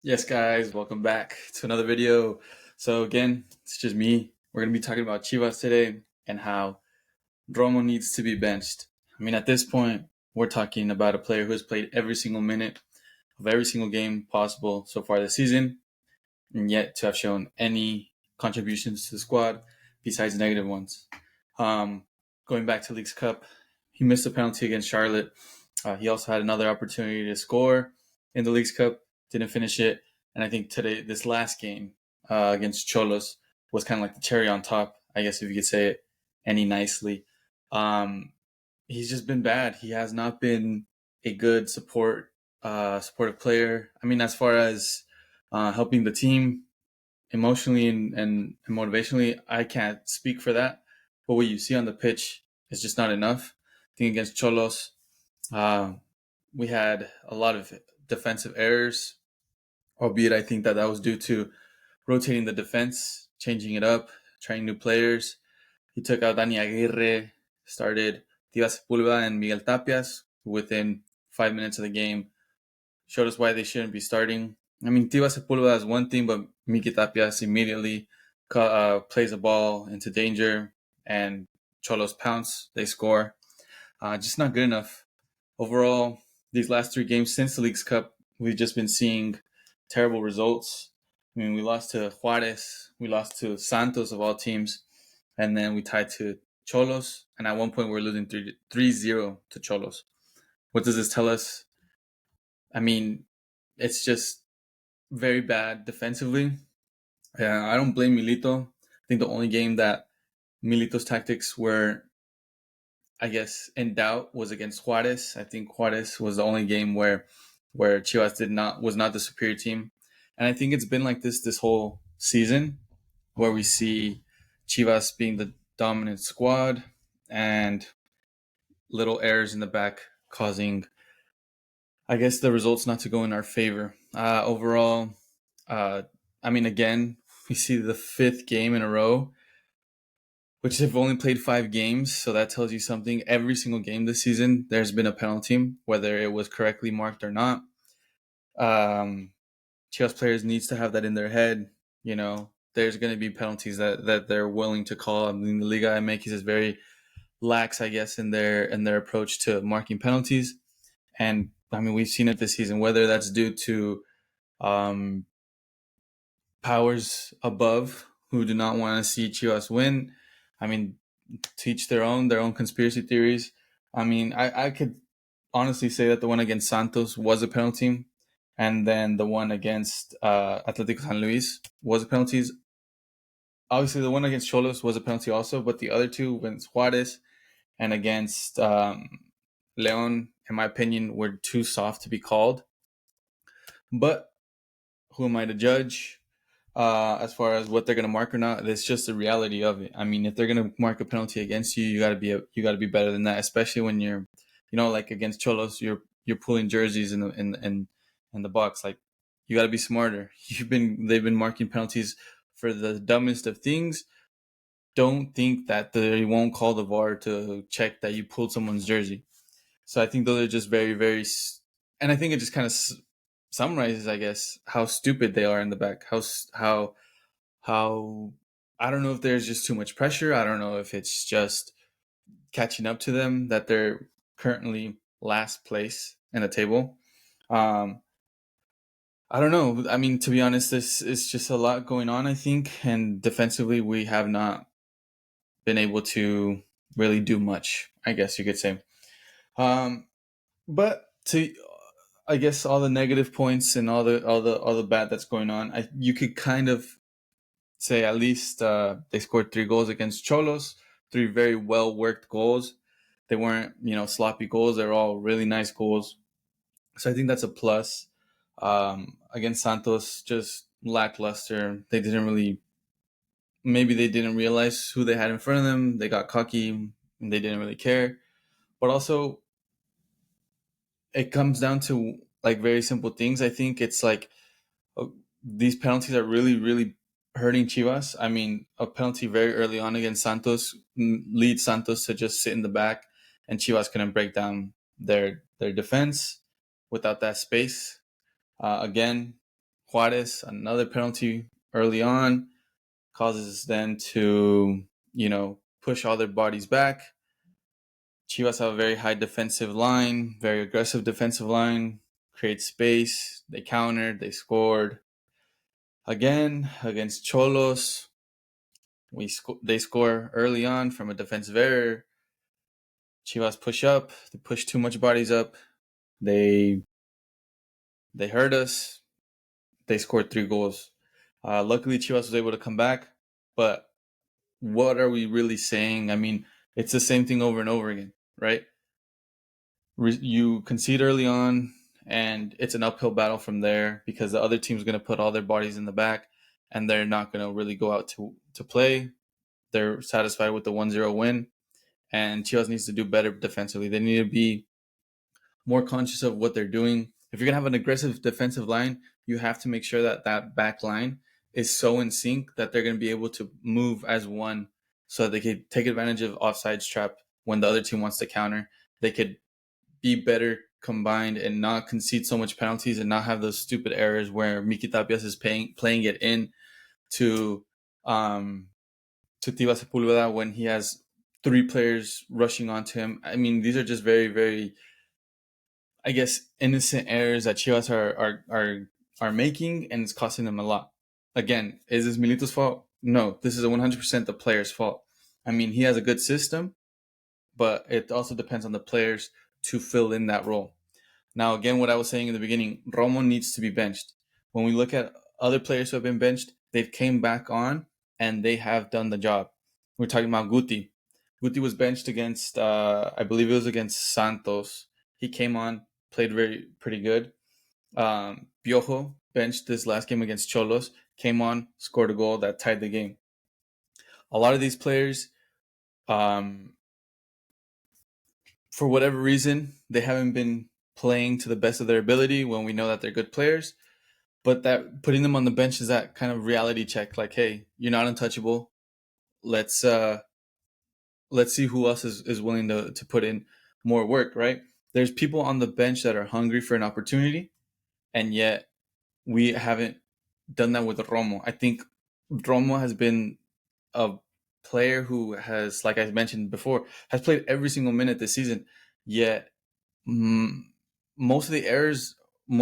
Yes, guys, welcome back to another video. So again, it's just me. We're gonna be talking about Chivas today and how Romo needs to be benched. I mean, at this point, we're talking about a player who has played every single minute of every single game possible so far this season, and yet to have shown any contributions to the squad besides negative ones. Um, Going back to Leagues Cup, he missed a penalty against Charlotte. He also had another opportunity to score in the Leagues Cup, didn't finish it. And I think this last game against Cholos was kind of like the cherry on top, I guess if you could say it any nicely. Um, he's just been bad. He has not been a good supportive player. I mean, as far as helping the team emotionally and motivationally, I can't speak for that. But what you see on the pitch is just not enough. I think against Cholos, uh, we had a lot of defensive errors, albeit I think that was due to rotating the defense, changing it up, trying new players. He took out Dani Aguirre, started Tiva Sepulveda and Miguel Tapias within 5 minutes of the game. Showed us why they shouldn't be starting. I mean, Tiva Sepulveda is one thing, but Miguel Tapias immediately plays the ball into danger, and Cholos pounce. They score. Just not good enough. Overall, these last 3 games since the Leagues Cup, we've just been seeing terrible results. I mean, we lost to Juarez, we lost to Santos of all teams, and then we tied to Cholos. And at one point, we were losing 3-0 to Cholos. What does this tell us? I mean, it's just very bad defensively. I don't blame Milito. I think the only game that Milito's tactics were, I guess, in doubt was against Juarez. I think Juarez was the only game where Chivas was not the superior team, and I think it's been like this whole season, where we see Chivas being the dominant squad and little errors in the back causing, I guess, the results not to go in our favor. Overall, I mean, again, we see the 5th game in a row, which have only played 5 games. So that tells you something. Every single game this season, there's been a penalty, whether it was correctly marked or not. Chivas players needs to have that in their head. You know, there's going to be penalties that they're willing to call. I mean, the Liga MX is very lax, I guess, in their approach to marking penalties. And I mean, we've seen it this season, whether that's due to um, powers above who do not want to see Chivas win. I mean, teach their own conspiracy theories. I mean, I could honestly say that the one against Santos was a penalty, and then the one against Atlético San Luis was a penalty. Obviously, the one against Cholos was a penalty also, but the other two, against Juarez and against León, in my opinion, were too soft to be called. But who am I to judge? As far as what they're going to mark or not, it's just the reality of it. I mean, if they're going to mark a penalty against you, you got to be better than that. Especially when you're, like against Cholos, you're pulling jerseys in the box. Like, you got to be smarter. They've been marking penalties for the dumbest of things. Don't think that they won't call the VAR to check that you pulled someone's jersey. So I think those are just very, very, and I think it just kind of summarizes, I guess, how stupid they are in the back. How I don't know if there's just too much pressure. I don't know if it's just catching up to them that they're currently last place in the table. I don't know. I mean, to be honest, this is just a lot going on, I think, and defensively we have not been able to really do much, I guess you could say. But to, I guess, all the negative points and all the bad that's going on, you could kind of say at least they scored 3 goals against Cholos, 3 very well worked goals. They weren't, sloppy goals. They're all really nice goals. So I think that's a plus. Against Santos, just lackluster. Maybe they didn't realize who they had in front of them. They got cocky and they didn't really care. But also, it comes down to like very simple things. I think it's like these penalties are really, really hurting Chivas. I mean, a penalty very early on against Santos leads Santos to just sit in the back, and Chivas couldn't break down their defense without that space. Again, Juarez, another penalty early on, causes them to, push all their bodies back. Chivas have a very high defensive line, very aggressive defensive line, create space. They countered, they scored. Again, against Cholos, they score early on from a defensive error. Chivas push up. They push too much bodies up. They hurt us. They scored 3 goals. Luckily, Chivas was able to come back. But what are we really saying? I mean, it's the same thing over and over again, right? You concede early on, and it's an uphill battle from there because the other team's going to put all their bodies in the back, and they're not going to really go out to play. They're satisfied with the 1-0 win, and Chivas needs to do better defensively. They need to be more conscious of what they're doing. If you're going to have an aggressive defensive line, you have to make sure that that back line is so in sync that they're going to be able to move as one so that they could take advantage of offsides trap when the other team wants to counter. They could be better combined and not concede so much penalties and not have those stupid errors where Miki Tapias is playing it in to Tiva Sepulveda when he has 3 players rushing onto him. I mean, these are just very, very, I guess, innocent errors that Chivas are making, and it's costing them a lot. Again, is this Milito's fault? No, this is 100% the player's fault. I mean, he has a good system, but it also depends on the players to fill in that role. Now, again, what I was saying in the beginning, Romo needs to be benched. When we look at other players who have been benched, they've came back on and they have done the job. We're talking about Guti. Guti was benched against, I believe it was against Santos. He came on, played pretty good. Piojo benched this last game against Cholos, came on, scored a goal that tied the game. A lot of these players, for whatever reason, they haven't been playing to the best of their ability when we know that they're good players. But that putting them on the bench is that kind of reality check. Like, hey, you're not untouchable. Let's see who else is willing to put in more work, right? There's people on the bench that are hungry for an opportunity, and yet we haven't done that with Romo. I think Romo has been a player who has, like I mentioned before, has played every single minute this season, yet most of the errors, I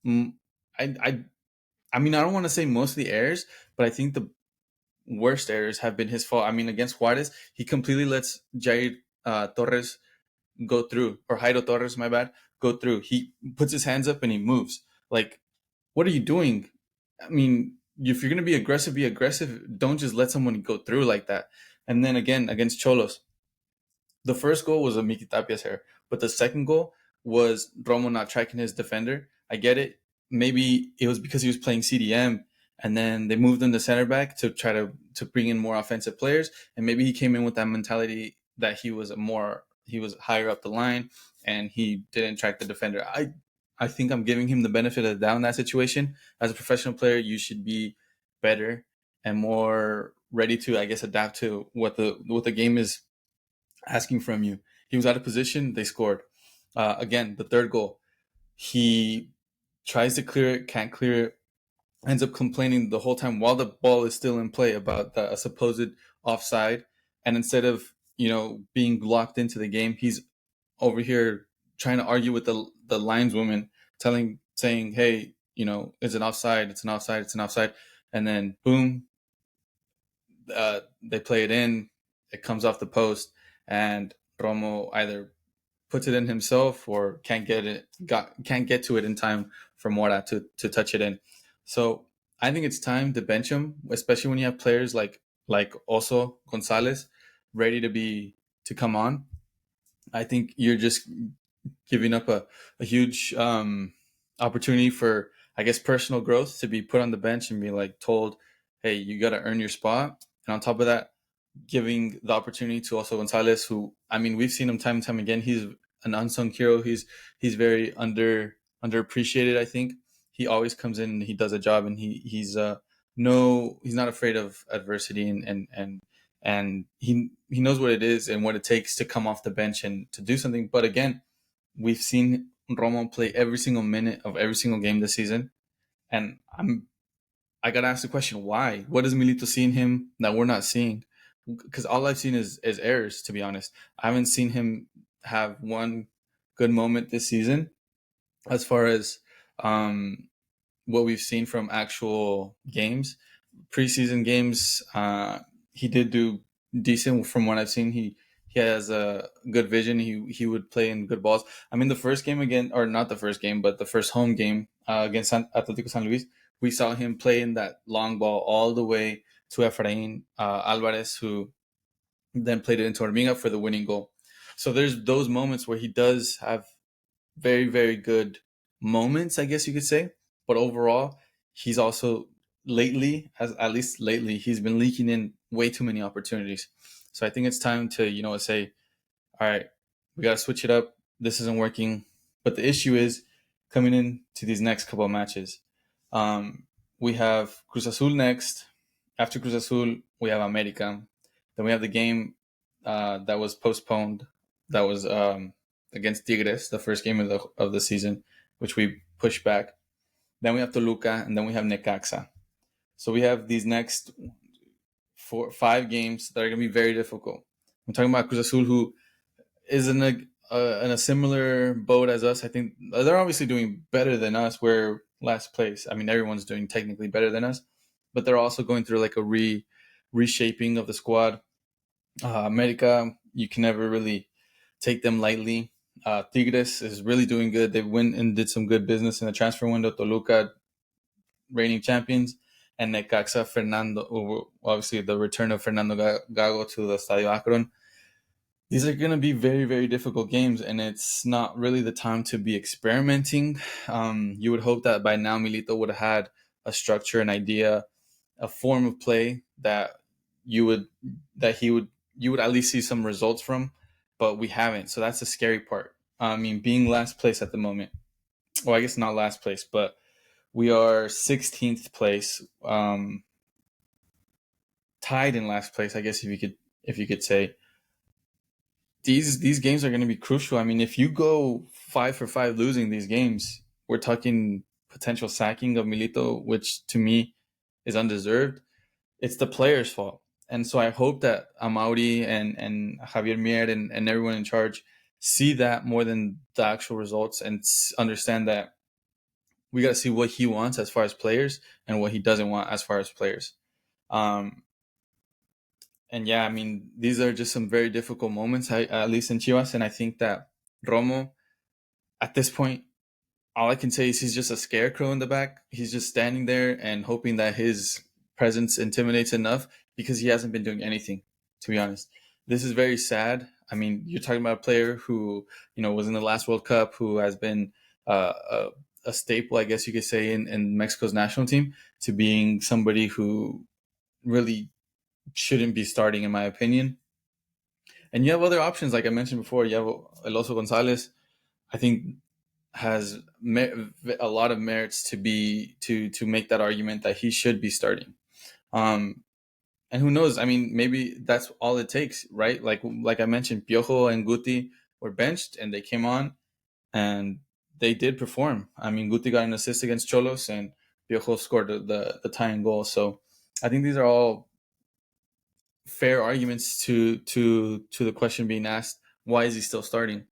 mean, I don't want to say most of the errors, but I think the worst errors have been his fault. I mean, against Juarez, he completely lets Jair Torres go through, or Jairo Torres, my bad, go through. He puts his hands up and he moves. Like, what are you doing? I mean, if you're going to be aggressive, be aggressive. Don't just let someone go through like that. And then again, against Cholos, the first goal was a Miki Tapias error, but the second goal was Romo not tracking his defender. I get it. Maybe it was because he was playing CDM, and then they moved him to center back to try to bring in more offensive players. And maybe he came in with that mentality that he was higher up the line and he didn't track the defender. I think I'm giving him the benefit of the doubt in that situation. As a professional player, you should be better and more ready to, I guess, adapt to what the game is asking from you. He was out of position. They scored. Again, the third goal, he tries to clear it, can't clear it, ends up complaining the whole time while the ball is still in play about a supposed offside. And instead of, being locked into the game, he's over here trying to argue with the lineswoman, saying, hey, it's an offside, it's an offside, it's an offside. And then boom, they play it in, it comes off the post, and Romo either puts it in himself or can't get to it in time for Mora to touch it in. So I think it's time to bench him, especially when you have players like also Gonzalez ready to come on. I think you're just giving up a huge opportunity for, I guess, personal growth to be put on the bench and be told, hey, you got to earn your spot. And on top of that, giving the opportunity to also Gonzalez, who, I mean, we've seen him time and time again. He's an unsung hero. He's very underappreciated. I think he always comes in and he does a job, and he's not afraid of adversity, and he knows what it is and what it takes to come off the bench and to do something. But again, we've seen Romo play every single minute of every single game this season, And I gotta ask the question, why? What does Milito see in him that we're not seeing? Because all I've seen is errors. To be honest, I haven't seen him have one good moment this season as far as what we've seen from actual games. Preseason games, he did do decent from what I've seen. He has a good vision. He would play in good balls. I mean, the first game again, or not the first game, but the first home game against Atlético San Luis, we saw him play in that long ball all the way to Efrain Alvarez, who then played it into Arminga for the winning goal. So there's those moments where he does have very, very good moments, I guess you could say. But overall, he's also lately, as at least lately, he's been leaking in way too many opportunities. So I think it's time to, say, all right, we got to switch it up. This isn't working. But the issue is coming into these next couple of matches. We have Cruz Azul next. After Cruz Azul, we have America. Then we have the game that was postponed. That was against Tigres, the first game of the season, which we pushed back. Then we have Toluca, and then we have Necaxa. So we have these next 5 games that are going to be very difficult. I'm talking about Cruz Azul, who is in a similar boat as us. I think they're obviously doing better than us. We're last place. I mean, everyone's doing technically better than us, but they're also going through like a reshaping of the squad. America, you can never really take them lightly. Tigres is really doing good. They went and did some good business in the transfer window. Toluca, reigning champions, and Necaxa, obviously the return of Fernando Gago to the Estadio Akron. These are going to be very, very difficult games, and it's not really the time to be experimenting. You would hope that by now Milito would have had a structure, an idea, a form of play that you would at least see some results from, but we haven't. So that's the scary part. I mean, being last place at the moment. Well, I guess not last place, but we are 16th place, tied in last place. I guess if you could say these games are going to be crucial. I mean, if you go 5-for-5 losing these games, we're talking potential sacking of Milito, which to me is undeserved. It's the players' fault. And so I hope that Amauri and Javier Mier and everyone in charge see that more than the actual results and understand that we got to see what he wants as far as players and what he doesn't want as far as players. And yeah, I mean, these are just some very difficult moments, at least in Chivas. And I think that Romo, at this point, all I can say is he's just a scarecrow in the back. He's just standing there and hoping that his presence intimidates enough because he hasn't been doing anything, to be honest. This is very sad. I mean, you're talking about a player who, was in the last World Cup, who has been a staple, I guess you could say, in Mexico's national team, to being somebody who really shouldn't be starting, in my opinion. And you have other options, like I mentioned before. You have Eloso Gonzalez. I think has a lot of merits to make that argument that he should be starting. And who knows? I mean, maybe that's all it takes, right? Like I mentioned, Piojo and Guti were benched and they came on and they did perform. I mean, Guti got an assist against Cholos and Piojo scored the tying goal. So I think these are all fair arguments to the question being asked: why is he still starting?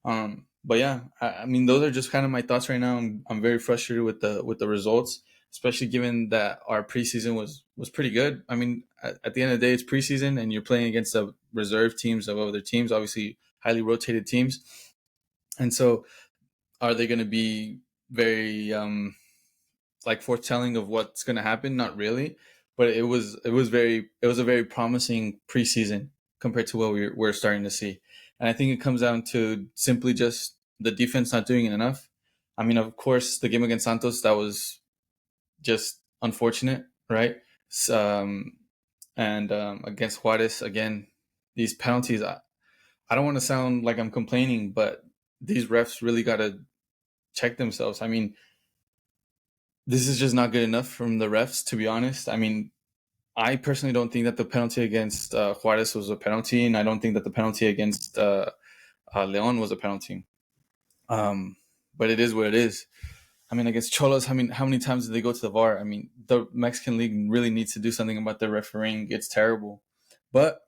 But yeah, I mean, those are just kind of my thoughts right now. I'm very frustrated with the results, especially given that our preseason was pretty good. I mean, at the end of the day, it's preseason, and you're playing against the reserve teams of other teams, obviously highly rotated teams. And so, are they going to be very foretelling of what's going to happen? Not really, but it was a very promising preseason compared to what we're starting to see. And I think it comes down to simply just the defense not doing it enough. I mean, of course, the game against Santos, that was just unfortunate, right? And against Juarez, again, these penalties, I don't want to sound like I'm complaining, but these refs really got to check themselves. I mean, this is just not good enough from the refs, to be honest. I mean, I personally don't think that the penalty against Juarez was a penalty, and I don't think that the penalty against Leon was a penalty. But it is what it is. I mean, against Cholos, I mean, how many times did they go to the VAR? I mean, the Mexican league really needs to do something about their refereeing. It's terrible, but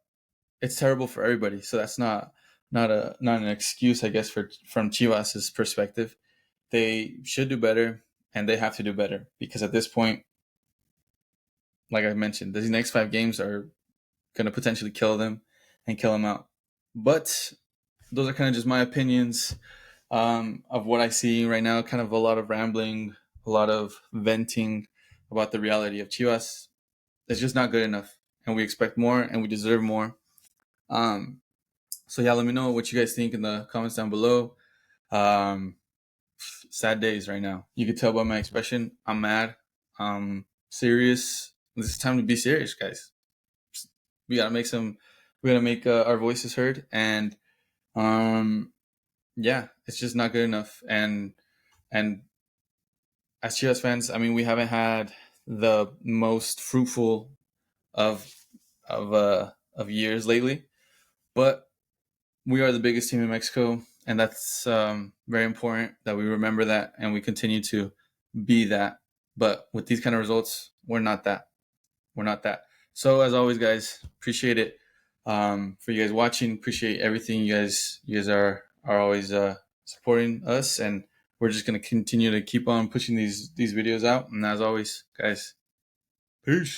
it's terrible for everybody. So that's not an excuse, I guess, for from Chivas's perspective. They should do better, and they have to do better because at this point, like I mentioned, these next 5 games are going to potentially kill them and kill them out. But those are kind of just my opinions of what I see right now. Kind of a lot of rambling, a lot of venting about the reality of Chivas. It's just not good enough, and we expect more, and we deserve more. Um, so yeah, let me know what you guys think in the comments down below. Um, Sad days right now. You can tell by my expression. I'm mad. Serious. This is time to be serious, guys. We gotta make some. We gotta make our voices heard, and yeah, it's just not good enough. And as Chivas fans, I mean, we haven't had the most fruitful of of years lately, but we are the biggest team in Mexico, and that's very important that we remember that and we continue to be that. But with these kind of results, we're not that. We're not that. So as always, guys, appreciate it for you guys watching. Appreciate everything you guys are always supporting us, and we're just gonna continue to keep on pushing these videos out. And as always, guys, peace.